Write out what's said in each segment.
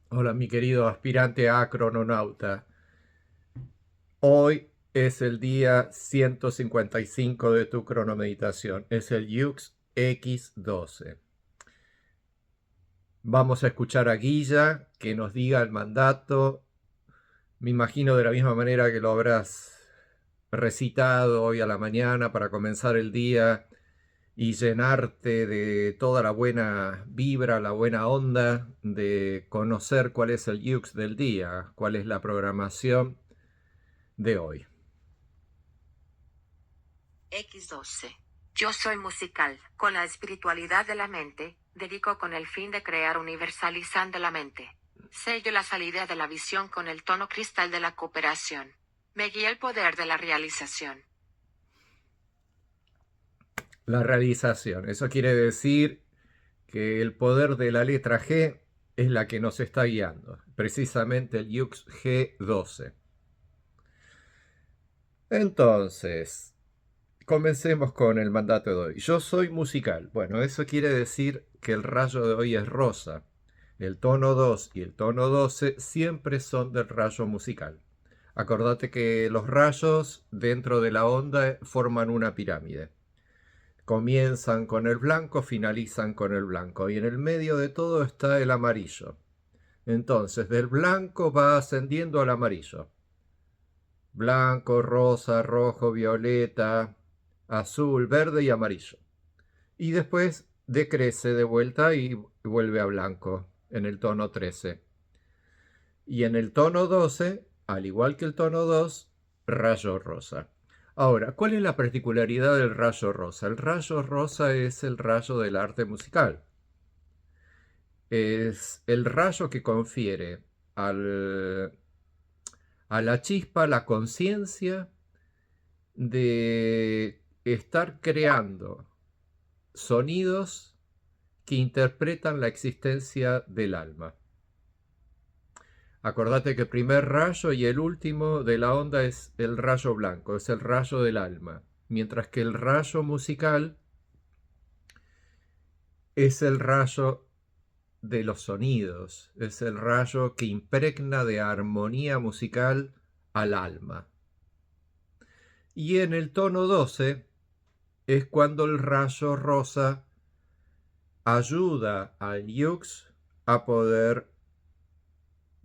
Hola, mi querido aspirante a crononauta. Hoy es el día 155 de tu cronomeditación. Es el Yux X12. Vamos a escuchar a Guilla que nos diga el mandato. Me imagino de la misma manera que lo habrás recitado hoy a la mañana para comenzar el día y llenarte de toda la buena vibra, la buena onda de conocer cuál es el Yux del día, cuál es la programación de hoy. X12. Yo soy musical. Con la espiritualidad de la mente, dedico con el fin de crear universalizando la mente. Sello la salida de la visión con el tono cristal de la cooperación. Me guía el poder de la realización. La realización. Eso quiere decir que el poder de la letra G es la que nos está guiando. Precisamente el Yux G12. Entonces, comencemos con el mandato de hoy. Yo soy musical. Bueno, eso quiere decir que el rayo de hoy es rosa. El tono 2 y el tono 12 siempre son del rayo musical. Acordate que los rayos dentro de la onda forman una pirámide. Comienzan con el blanco, finalizan con el blanco y en el medio de todo está el amarillo. Entonces, del blanco va ascendiendo al amarillo. Blanco, rosa, rojo, violeta, azul, verde y amarillo. Y después decrece de vuelta y vuelve a blanco en el tono 13. Y en el tono 12, al igual que el tono 2, rayo rosa. Ahora, ¿cuál es la particularidad del rayo rosa? El rayo rosa es el rayo del arte musical. Es el rayo que confiere al, a la chispa la conciencia de estar creando sonidos que interpretan la existencia del alma. Acordate que el primer rayo y el último de la onda es el rayo blanco, es el rayo del alma, mientras que el rayo musical es el rayo de los sonidos, es el rayo que impregna de armonía musical al alma. Y en el tono 12 es cuando el rayo rosa ayuda al Yux a poder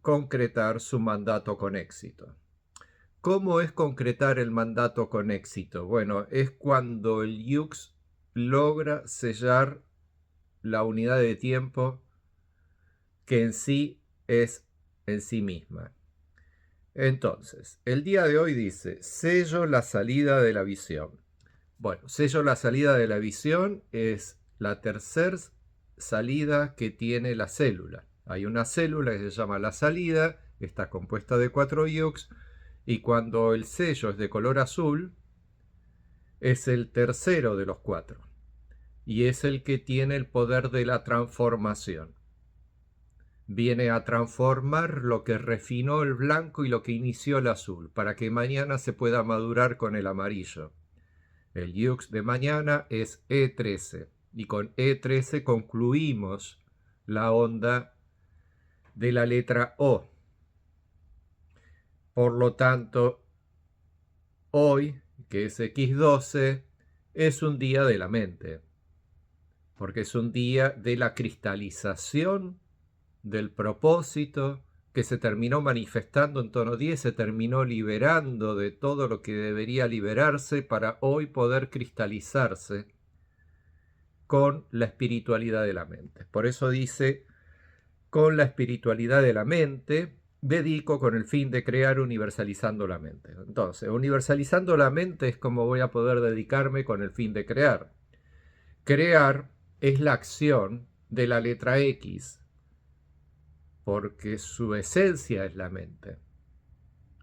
concretar su mandato con éxito. ¿Cómo es concretar el mandato con éxito? Bueno, es cuando el Yux logra sellar la unidad de tiempo que en sí es en sí misma. Entonces, el día de hoy dice, sello la salida de la visión. Bueno, sello la salida de la visión es la tercera salida que tiene la célula. Hay una célula que se llama la salida, está compuesta de 4 iux, y cuando el sello es de color azul, es el tercero de los 4, y es el que tiene el poder de la transformación. Viene a transformar lo que refinó el blanco y lo que inició el azul, para que mañana se pueda madurar con el amarillo. El Yux de mañana es E13 y con E13 concluimos la onda de la letra O. Por lo tanto, hoy, que es X12, es un día de la mente, porque es un día de la cristalización del propósito que se terminó manifestando en tono 10, se terminó liberando de todo lo que debería liberarse para hoy poder cristalizarse con la espiritualidad de la mente. Por eso dice, con la espiritualidad de la mente, dedico con el fin de crear universalizando la mente. Entonces, universalizando la mente es como voy a poder dedicarme con el fin de crear. Crear es la acción de la letra X, porque su esencia es la mente.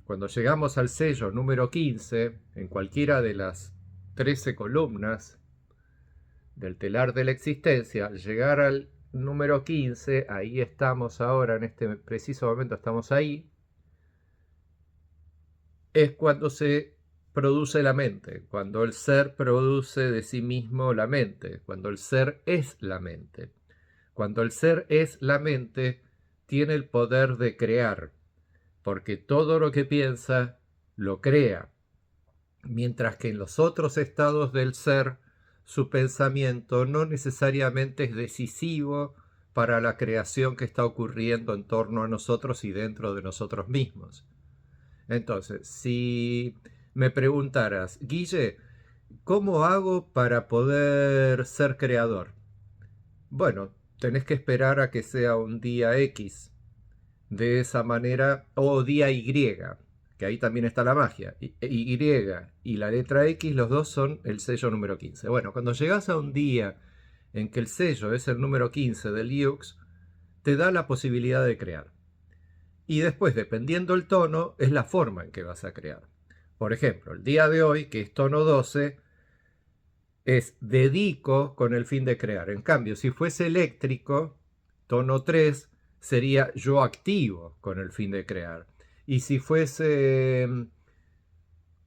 Cuando llegamos al sello número 15, en cualquiera de las 13 columnas del telar de la existencia, al llegar al número 15, ahí estamos ahora, en este preciso momento estamos ahí, es cuando se produce la mente, cuando el ser produce de sí mismo la mente, cuando el ser es la mente. Cuando el ser es la mente, tiene el poder de crear, porque todo lo que piensa lo crea, mientras que en los otros estados del ser, su pensamiento no necesariamente es decisivo para la creación que está ocurriendo en torno a nosotros y dentro de nosotros mismos. Entonces, si me preguntaras, Guille, ¿cómo hago para poder ser creador? Bueno, tenés que esperar a que sea un día X. De esa manera, o día Y, que ahí también está la magia. Y y la letra X, los dos son el sello número 15. Bueno, cuando llegas a un día en que el sello es el número 15 del Yux, te da la posibilidad de crear. Y después, dependiendo el tono, es la forma en que vas a crear. Por ejemplo, el día de hoy, que es tono 12, es dedico con el fin de crear. En cambio, si fuese eléctrico, tono 3, sería yo activo con el fin de crear. Y si fuese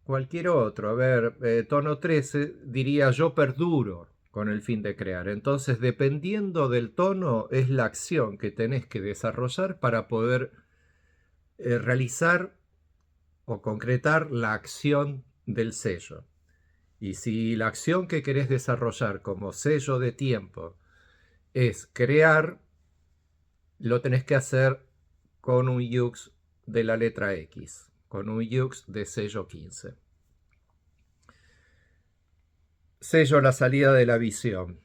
cualquier otro, a ver, tono 13, diría yo perduro con el fin de crear. Entonces, dependiendo del tono, es la acción que tenés que desarrollar para poder realizar o concretar la acción del sello. Y si la acción que querés desarrollar como sello de tiempo es crear, lo tenés que hacer con un Yux de la letra X, con un Yux de sello 15. Sello la salida de la visión.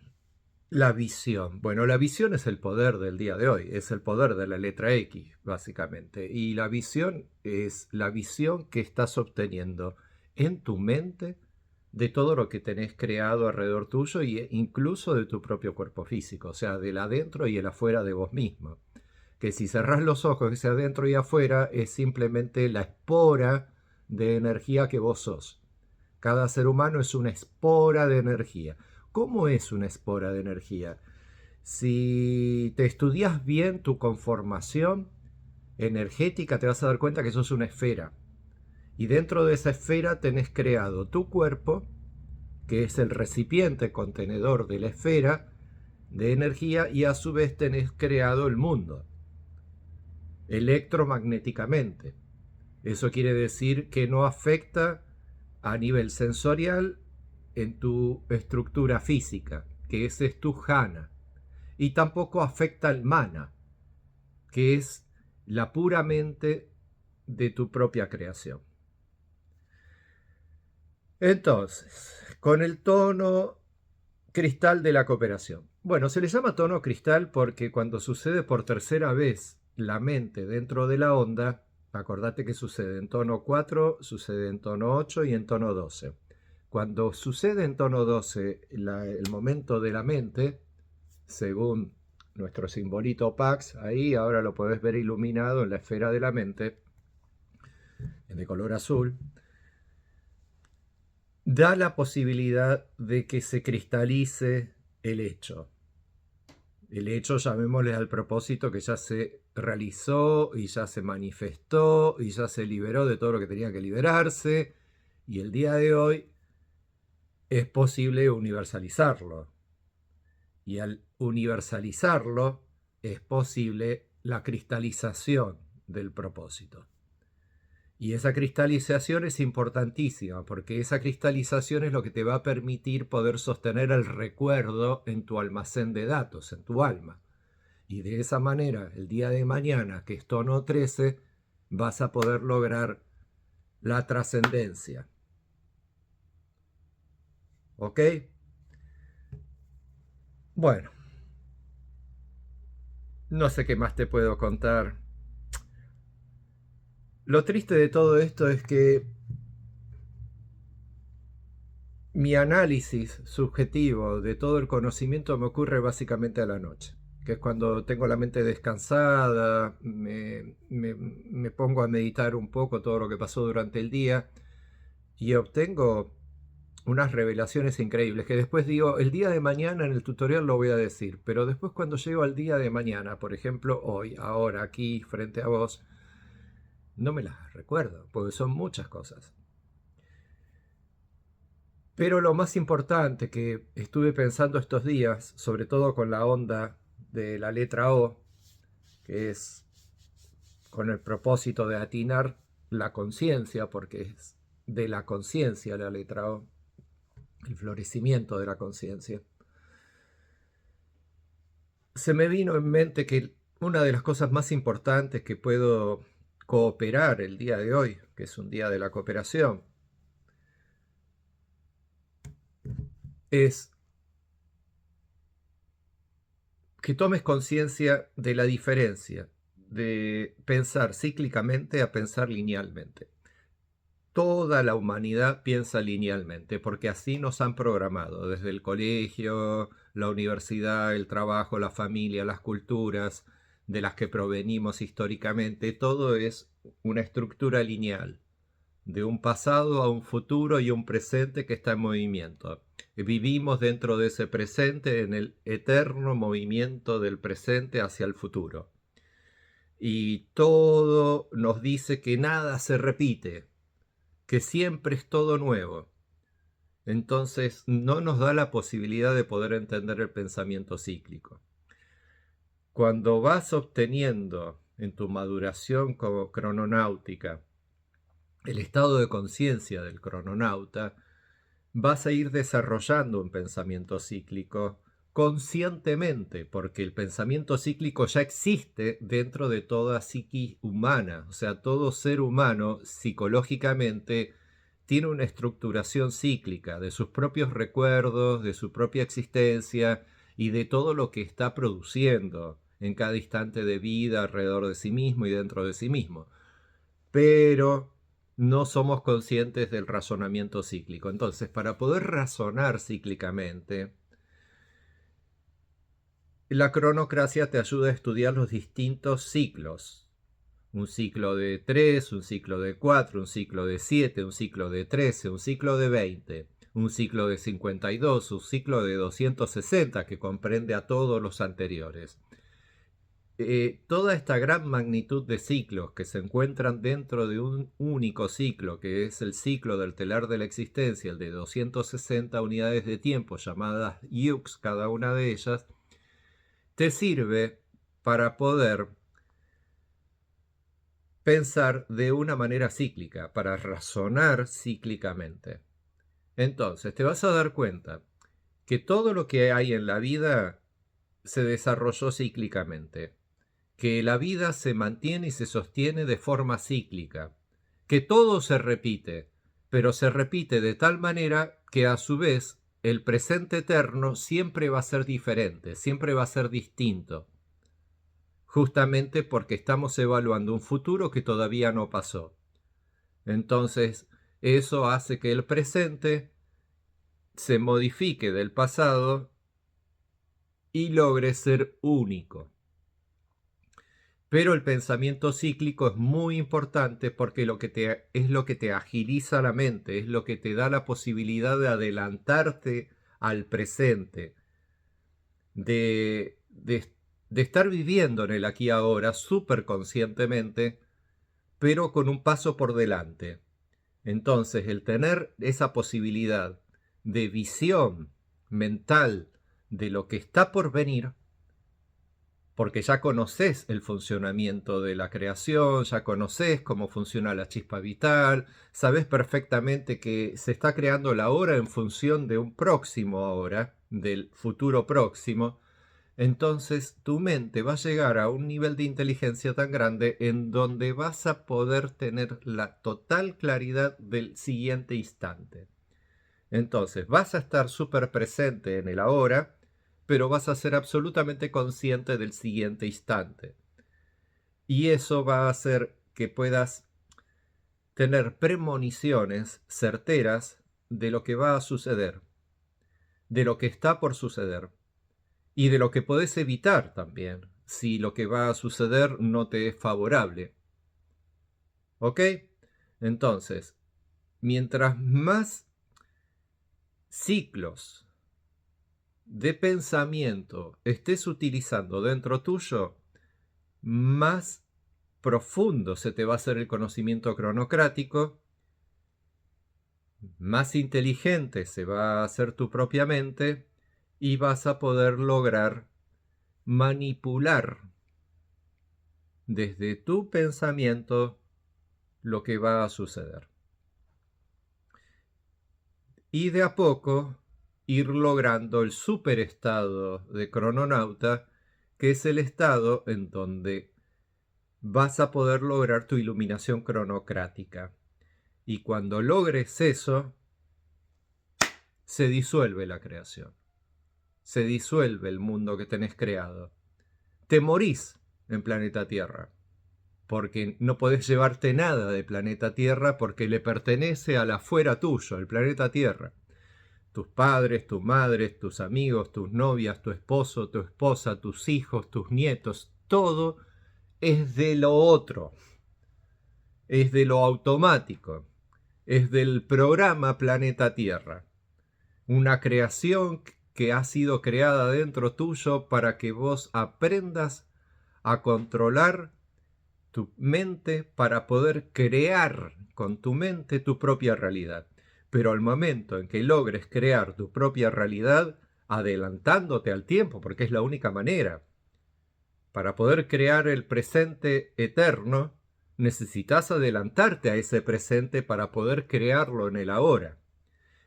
La visión. Bueno, la visión es el poder del día de hoy, es el poder de la letra X, básicamente. Y la visión es la visión que estás obteniendo en tu mente de todo lo que tenés creado alrededor tuyo e incluso de tu propio cuerpo físico, o sea, del adentro y el afuera de vos mismo. Que si cerrás los ojos, ese adentro y afuera es simplemente la espora de energía que vos sos. Cada ser humano es una espora de energía. ¿Cómo es una espora de energía? Si te estudias bien tu conformación energética, te vas a dar cuenta que sos una esfera. Y dentro de esa esfera tenés creado tu cuerpo, que es el recipiente contenedor de la esfera de energía, y a su vez tenés creado el mundo, electromagnéticamente. Eso quiere decir que no afecta a nivel sensorial en tu estructura física, que ese es tu jhana, y tampoco afecta al mana, que es la pura mente de tu propia creación. Entonces, con el tono cristal de la cooperación. Bueno, se le llama tono cristal porque cuando sucede por tercera vez la mente dentro de la onda, acordate que sucede en tono 4, sucede en tono 8 y en tono 12. Cuando sucede en tono 12 el momento de la mente, según nuestro simbolito Pax, ahí ahora lo podés ver iluminado en la esfera de la mente, de color azul, da la posibilidad de que se cristalice el hecho. El hecho, llamémosle al propósito que ya se realizó y ya se manifestó y ya se liberó de todo lo que tenía que liberarse. Y el día de hoy es posible universalizarlo. Y al universalizarlo es posible la cristalización del propósito. Y esa cristalización es importantísima, porque esa cristalización es lo que te va a permitir poder sostener el recuerdo en tu almacén de datos, en tu alma. Y de esa manera, el día de mañana, que es tono 13, vas a poder lograr la trascendencia. ¿Ok? Bueno, no sé qué más te puedo contar. Lo triste de todo esto es que mi análisis subjetivo de todo el conocimiento me ocurre básicamente a la noche, que es cuando tengo la mente descansada, me pongo a meditar un poco todo lo que pasó durante el día y obtengo unas revelaciones increíbles que después digo, el día de mañana en el tutorial lo voy a decir, pero después cuando llego al día de mañana, por ejemplo hoy, ahora, aquí, frente a vos, no me las recuerdo, porque son muchas cosas. Pero lo más importante que estuve pensando estos días, sobre todo con la onda de la letra O, que es con el propósito de atinar la conciencia, porque es de la conciencia la letra O, el florecimiento de la conciencia, se me vino en mente que una de las cosas más importantes que puedo cooperar el día de hoy, que es un día de la cooperación, es que tomes conciencia de la diferencia de pensar cíclicamente a pensar linealmente. Toda la humanidad piensa linealmente, porque así nos han programado, desde el colegio, la universidad, el trabajo, la familia, las culturas de las que provenimos históricamente. Todo es una estructura lineal, de un pasado a un futuro y un presente que está en movimiento. Vivimos dentro de ese presente, en el eterno movimiento del presente hacia el futuro. Y todo nos dice que nada se repite, que siempre es todo nuevo. Entonces no nos da la posibilidad de poder entender el pensamiento cíclico. Cuando vas obteniendo en tu maduración como crononáutica el estado de conciencia del crononauta, vas a ir desarrollando un pensamiento cíclico conscientemente, porque el pensamiento cíclico ya existe dentro de toda psique humana. O sea, todo ser humano psicológicamente tiene una estructuración cíclica de sus propios recuerdos, de su propia existencia y de todo lo que está produciendo en cada instante de vida alrededor de sí mismo y dentro de sí mismo. Pero no somos conscientes del razonamiento cíclico. Entonces, para poder razonar cíclicamente, la cronocracia te ayuda a estudiar los distintos ciclos. Un ciclo de 3, un ciclo de 4, un ciclo de 7, un ciclo de 13, un ciclo de 20, un ciclo de 52, un ciclo de 260 que comprende a todos los anteriores. Toda esta gran magnitud de ciclos que se encuentran dentro de un único ciclo, que es el ciclo del telar de la existencia, el de 260 unidades de tiempo llamadas yugs, cada una de ellas, te sirve para poder pensar de una manera cíclica, para razonar cíclicamente. Entonces te vas a dar cuenta que todo lo que hay en la vida se desarrolló cíclicamente, que la vida se mantiene y se sostiene de forma cíclica, que todo se repite, pero se repite de tal manera que a su vez el presente eterno siempre va a ser diferente, siempre va a ser distinto, justamente porque estamos evaluando un futuro que todavía no pasó. Entonces, eso hace que el presente se modifique del pasado y logre ser único. Pero el pensamiento cíclico es muy importante porque es lo que te agiliza la mente, es lo que te da la posibilidad de adelantarte al presente, de estar viviendo en el aquí y ahora súper conscientemente, pero con un paso por delante. Entonces, el tener esa posibilidad de visión mental de lo que está por venir, porque ya conoces el funcionamiento de la creación, ya conoces cómo funciona la chispa vital, sabes perfectamente que se está creando la hora en función de un próximo ahora, del futuro próximo. Entonces tu mente va a llegar a un nivel de inteligencia tan grande en donde vas a poder tener la total claridad del siguiente instante. Entonces vas a estar súper presente en el ahora, pero vas a ser absolutamente consciente del siguiente instante. Y eso va a hacer que puedas tener premoniciones certeras de lo que va a suceder, de lo que está por suceder y de lo que podés evitar también, si lo que va a suceder no te es favorable. ¿Ok? Entonces, mientras más ciclos de pensamiento estés utilizando dentro tuyo, más profundo se te va a hacer el conocimiento cronocrático, más inteligente se va a hacer tu propia mente y vas a poder lograr manipular desde tu pensamiento lo que va a suceder. Y de a poco ir logrando el superestado de crononauta, que es el estado en donde vas a poder lograr tu iluminación cronocrática. Y cuando logres eso, se disuelve la creación. Se disuelve el mundo que tenés creado. Te morís en planeta Tierra, porque no podés llevarte nada de planeta Tierra porque le pertenece al afuera tuyo, el planeta Tierra. Tus padres, tus madres, tus amigos, tus novias, tu esposo, tu esposa, tus hijos, tus nietos, todo es de lo otro, es de lo automático, es del programa Planeta Tierra. Una creación que ha sido creada dentro tuyo para que vos aprendas a controlar tu mente para poder crear con tu mente tu propia realidad. Pero al momento en que logres crear tu propia realidad, adelantándote al tiempo, porque es la única manera, para poder crear el presente eterno, necesitas adelantarte a ese presente para poder crearlo en el ahora.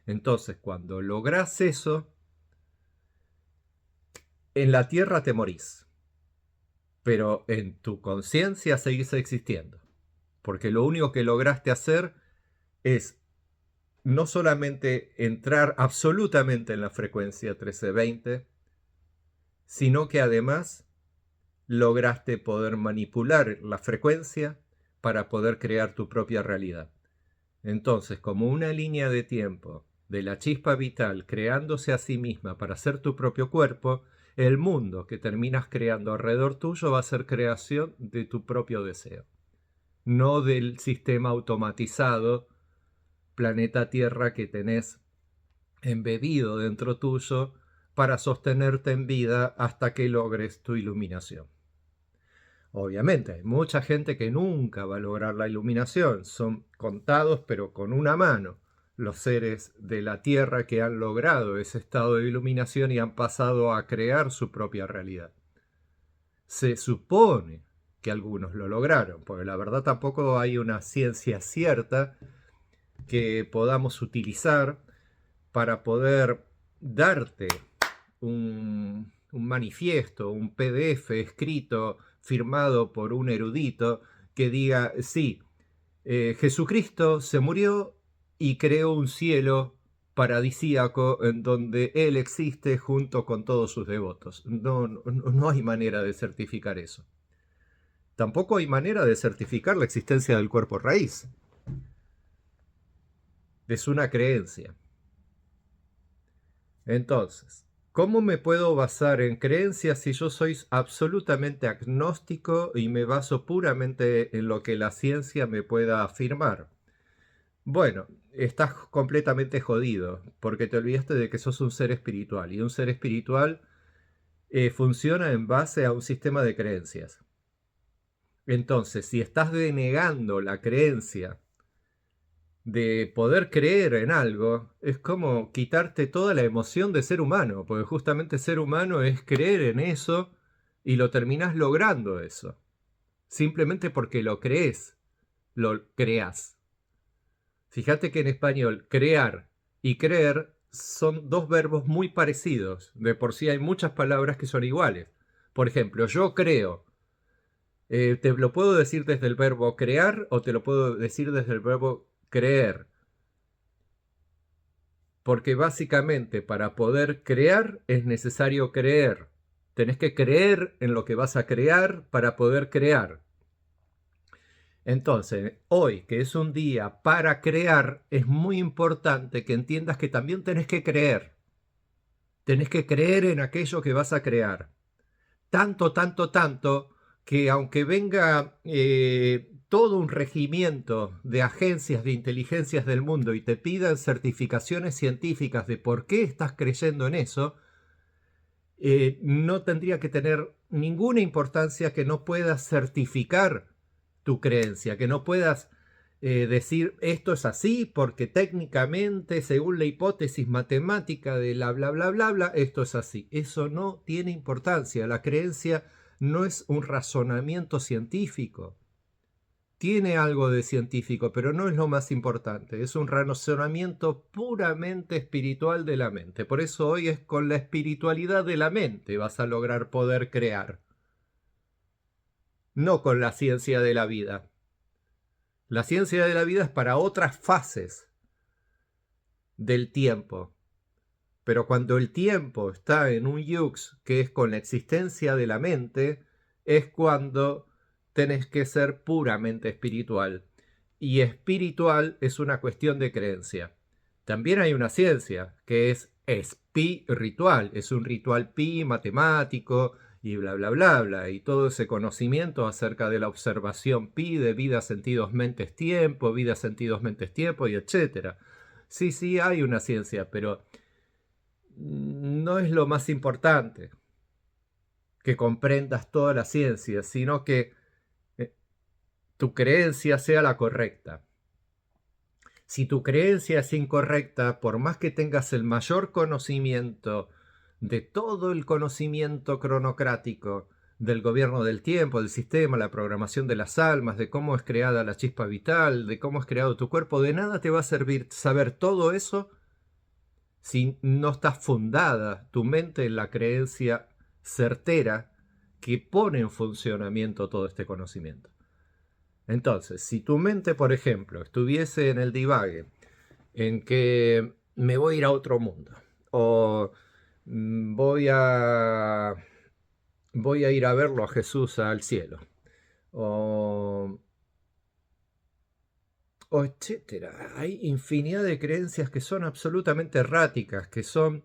Entonces, cuando logras eso, en la tierra te morís, pero en tu conciencia seguís existiendo, porque lo único que lograste hacer es no solamente entrar absolutamente en la frecuencia 1320, sino que además lograste poder manipular la frecuencia para poder crear tu propia realidad. Entonces, como una línea de tiempo de la chispa vital creándose a sí misma para ser tu propio cuerpo, el mundo que terminas creando alrededor tuyo va a ser creación de tu propio deseo, no del sistema automatizado planeta Tierra que tenés embebido dentro tuyo para sostenerte en vida hasta que logres tu iluminación. Obviamente hay mucha gente que nunca va a lograr la iluminación, son contados pero con una mano los seres de la Tierra que han logrado ese estado de iluminación y han pasado a crear su propia realidad. Se supone que algunos lo lograron, porque la verdad tampoco hay una ciencia cierta que podamos utilizar para poder darte un manifiesto, un PDF escrito, firmado por un erudito, que diga, sí, Jesucristo se murió y creó un cielo paradisíaco en donde Él existe junto con todos sus devotos. No hay manera de certificar eso. Tampoco hay manera de certificar la existencia del cuerpo raíz. Es una creencia. Entonces, ¿cómo me puedo basar en creencias si yo soy absolutamente agnóstico y me baso puramente en lo que la ciencia me pueda afirmar? Bueno, estás completamente jodido porque te olvidaste de que sos un ser espiritual y un ser espiritual funciona en base a un sistema de creencias. Entonces, si estás denegando la creencia de poder creer en algo, es como quitarte toda la emoción de ser humano, porque justamente ser humano es creer en eso y lo terminás logrando eso. Simplemente porque lo crees, lo creas. Fíjate que en español crear y creer son dos verbos muy parecidos. De por sí hay muchas palabras que son iguales. Por ejemplo, yo creo. Te lo puedo decir desde el verbo crear o te lo puedo decir desde el verbo creer. Porque básicamente para poder crear es necesario creer. Tenés que creer en lo que vas a crear para poder crear. Entonces, hoy, que es un día para crear, es muy importante que entiendas que también tenés que creer. Tenés que creer en aquello que vas a crear. Tanto, que aunque venga todo un regimiento de agencias de inteligencias del mundo y te pidan certificaciones científicas de por qué estás creyendo en eso, no tendría que tener ninguna importancia que no puedas certificar tu creencia, que no puedas decir esto es así porque técnicamente, según la hipótesis matemática de la bla bla bla bla, esto es así. Eso no tiene importancia. La creencia no es un razonamiento científico. Tiene algo de científico, pero no es lo más importante. Es un razonamiento puramente espiritual de la mente. Por eso hoy es con la espiritualidad de la mente vas a lograr poder crear. No con la ciencia de la vida. La ciencia de la vida es para otras fases del tiempo. Pero cuando el tiempo está en un yux, que es con la existencia de la mente, es cuando tenés que ser puramente espiritual. Y espiritual es una cuestión de creencia. También hay una ciencia que es espiritual, es un ritual pi matemático y bla bla bla bla, y todo ese conocimiento acerca de la observación pi de vida, sentidos, mentes, tiempo, vida, sentidos, mentes, tiempo, y etcétera. Sí, hay una ciencia, pero no es lo más importante que comprendas toda la ciencia, sino que tu creencia sea la correcta. Si tu creencia es incorrecta, por más que tengas el mayor conocimiento de todo el conocimiento cronocrático del gobierno del tiempo, del sistema, la programación de las almas, de cómo es creada la chispa vital, de cómo es creado tu cuerpo, de nada te va a servir saber todo eso si no está fundada tu mente en la creencia certera que pone en funcionamiento todo este conocimiento. Entonces, si tu mente, por ejemplo, estuviese en el divague, en que me voy a ir a otro mundo, o voy a ir a verlo a Jesús al cielo, o etcétera. Hay infinidad de creencias que son absolutamente erráticas, que son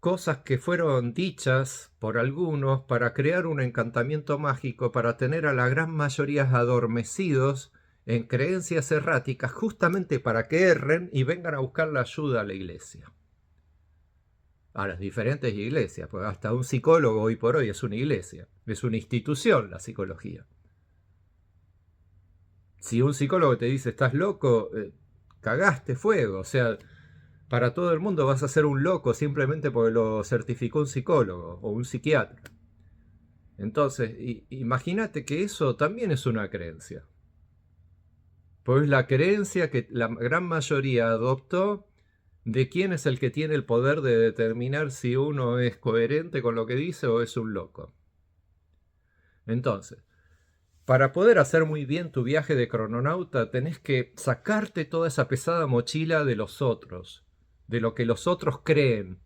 cosas que fueron dichas por algunos para crear un encantamiento mágico, para tener a la gran mayoría adormecidos en creencias erráticas, justamente para que erren y vengan a buscar la ayuda a la iglesia. A las diferentes iglesias, pues hasta un psicólogo hoy por hoy es una iglesia, es una institución la psicología. Si un psicólogo te dice estás loco, cagaste fuego, o sea, para todo el mundo vas a ser un loco simplemente porque lo certificó un psicólogo o un psiquiatra. Entonces, imagínate que eso también es una creencia. Pues la creencia que la gran mayoría adoptó de quién es el que tiene el poder de determinar si uno es coherente con lo que dice o es un loco. Entonces, para poder hacer muy bien tu viaje de crononauta, tenés que sacarte toda esa pesada mochila de los otros, de lo que los otros creen,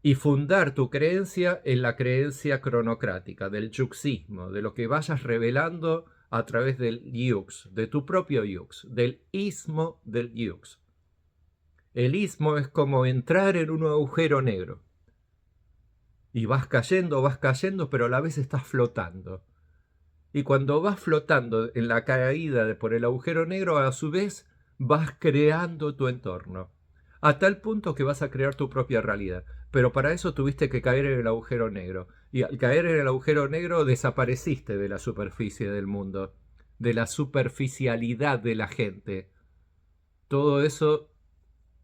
y fundar tu creencia en la creencia cronocrática, del yuxismo, de lo que vayas revelando a través del yux, de tu propio yux, del ismo del yux. El ismo es como entrar en un agujero negro. Y vas cayendo, pero a la vez estás flotando. Y cuando vas flotando en la caída por el agujero negro, a su vez vas creando tu entorno. A tal punto que vas a crear tu propia realidad. Pero para eso tuviste que caer en el agujero negro. Y al caer en el agujero negro desapareciste de la superficie del mundo. De la superficialidad de la gente. Todo eso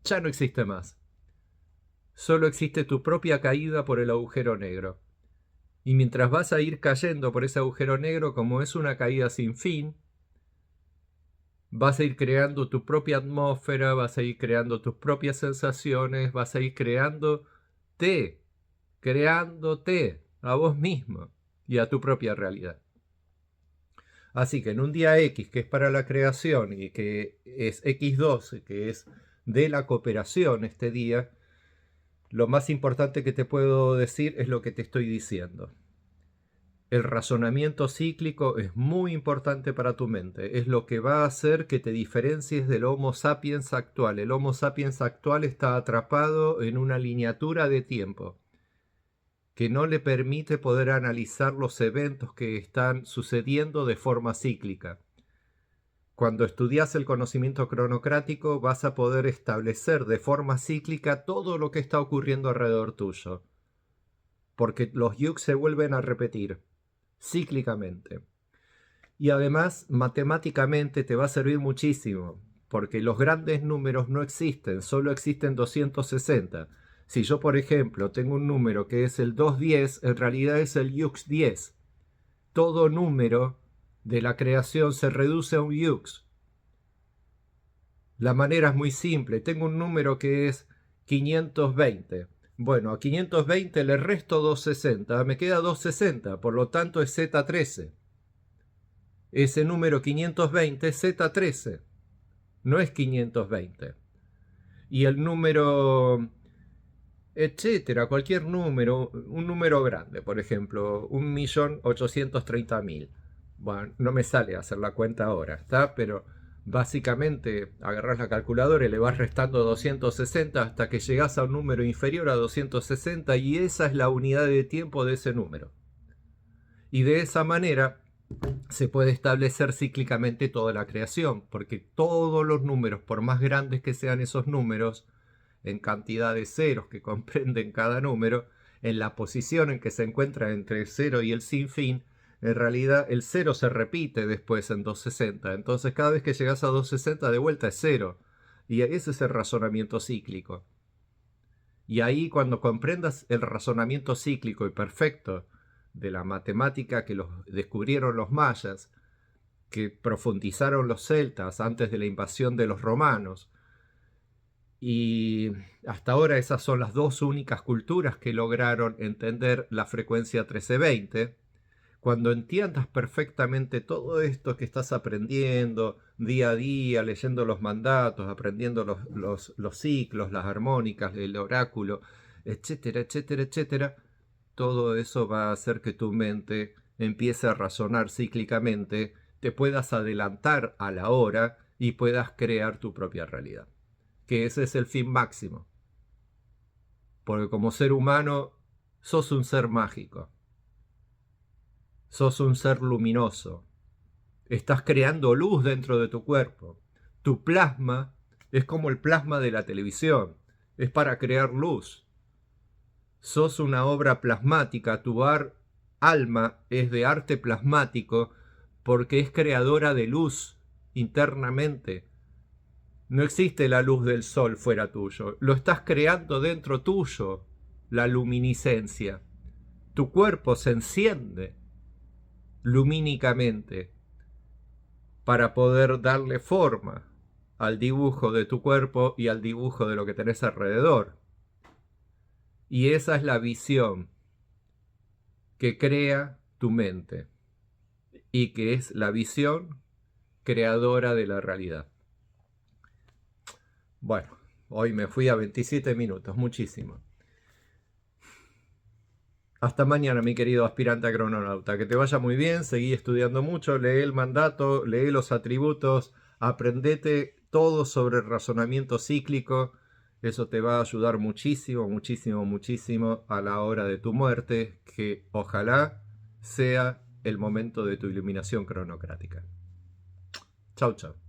ya no existe más. Solo existe tu propia caída por el agujero negro. Y mientras vas a ir cayendo por ese agujero negro, como es una caída sin fin, vas a ir creando tu propia atmósfera, vas a ir creando tus propias sensaciones, vas a ir creándote a vos mismo y a tu propia realidad. Así que en un día X, que es para la creación, y que es X12, que es de la cooperación este día, lo más importante que te puedo decir es lo que te estoy diciendo. El razonamiento cíclico es muy importante para tu mente. Es lo que va a hacer que te diferencies del Homo sapiens actual. El Homo sapiens actual está atrapado en una lineatura de tiempo que no le permite poder analizar los eventos que están sucediendo de forma cíclica. Cuando estudias el conocimiento cronocrático vas a poder establecer de forma cíclica todo lo que está ocurriendo alrededor tuyo. Porque los yux se vuelven a repetir cíclicamente. Y además, matemáticamente te va a servir muchísimo, porque los grandes números no existen, solo existen 260. Si yo, por ejemplo, tengo un número que es el 210, en realidad es el Yux 10. Todo número de la creación se reduce a un Yux. La manera es muy simple. Tengo un número que es 520. Bueno, a 520 le resto 260, me queda 260, por lo tanto es Z13. Ese número 520 es Z13, no es 520. Y el número, etcétera, cualquier número, un número grande, por ejemplo, 1.830.000. Bueno, no me sale hacer la cuenta ahora, ¿está? Pero básicamente agarrás la calculadora y le vas restando 260 hasta que llegás a un número inferior a 260 y esa es la unidad de tiempo de ese número. Y de esa manera se puede establecer cíclicamente toda la creación, porque todos los números, por más grandes que sean esos números, en cantidad de ceros que comprenden cada número, en la posición en que se encuentra entre el 0 y el sinfín, en realidad el 0 se repite después en 260. Entonces cada vez que llegas a 260 de vuelta es 0. Y ese es el razonamiento cíclico. Y ahí cuando comprendas el razonamiento cíclico y perfecto de la matemática que los descubrieron los mayas, que profundizaron los celtas antes de la invasión de los romanos, y hasta ahora esas son las dos únicas culturas que lograron entender la frecuencia 1320. Cuando entiendas perfectamente todo esto que estás aprendiendo día a día, leyendo los mandatos, aprendiendo los ciclos, las armónicas, el oráculo, etcétera, etcétera, etcétera, todo eso va a hacer que tu mente empiece a razonar cíclicamente, te puedas adelantar a la hora y puedas crear tu propia realidad. Que ese es el fin máximo. Porque como ser humano sos un ser mágico. Sos un ser luminoso. Estás creando luz dentro de tu cuerpo. Tu plasma es como el plasma de la televisión. Es para crear luz. Sos una obra plasmática. Tu alma es de arte plasmático porque es creadora de luz internamente. No existe la luz del sol fuera tuyo. Lo estás creando dentro tuyo, la luminiscencia. Tu cuerpo se enciende lumínicamente para poder darle forma al dibujo de tu cuerpo y al dibujo de lo que tenés alrededor. Y esa es la visión que crea tu mente y que es la visión creadora de la realidad. Bueno, hoy me fui a 27 minutos, muchísimo. Hasta mañana, mi querido aspirante a crononauta. Que te vaya muy bien, seguí estudiando mucho, lee el mandato, lee los atributos, aprendete todo sobre el razonamiento cíclico. Eso te va a ayudar muchísimo, muchísimo, muchísimo a la hora de tu muerte, que ojalá sea el momento de tu iluminación cronocrática. Chau, chau.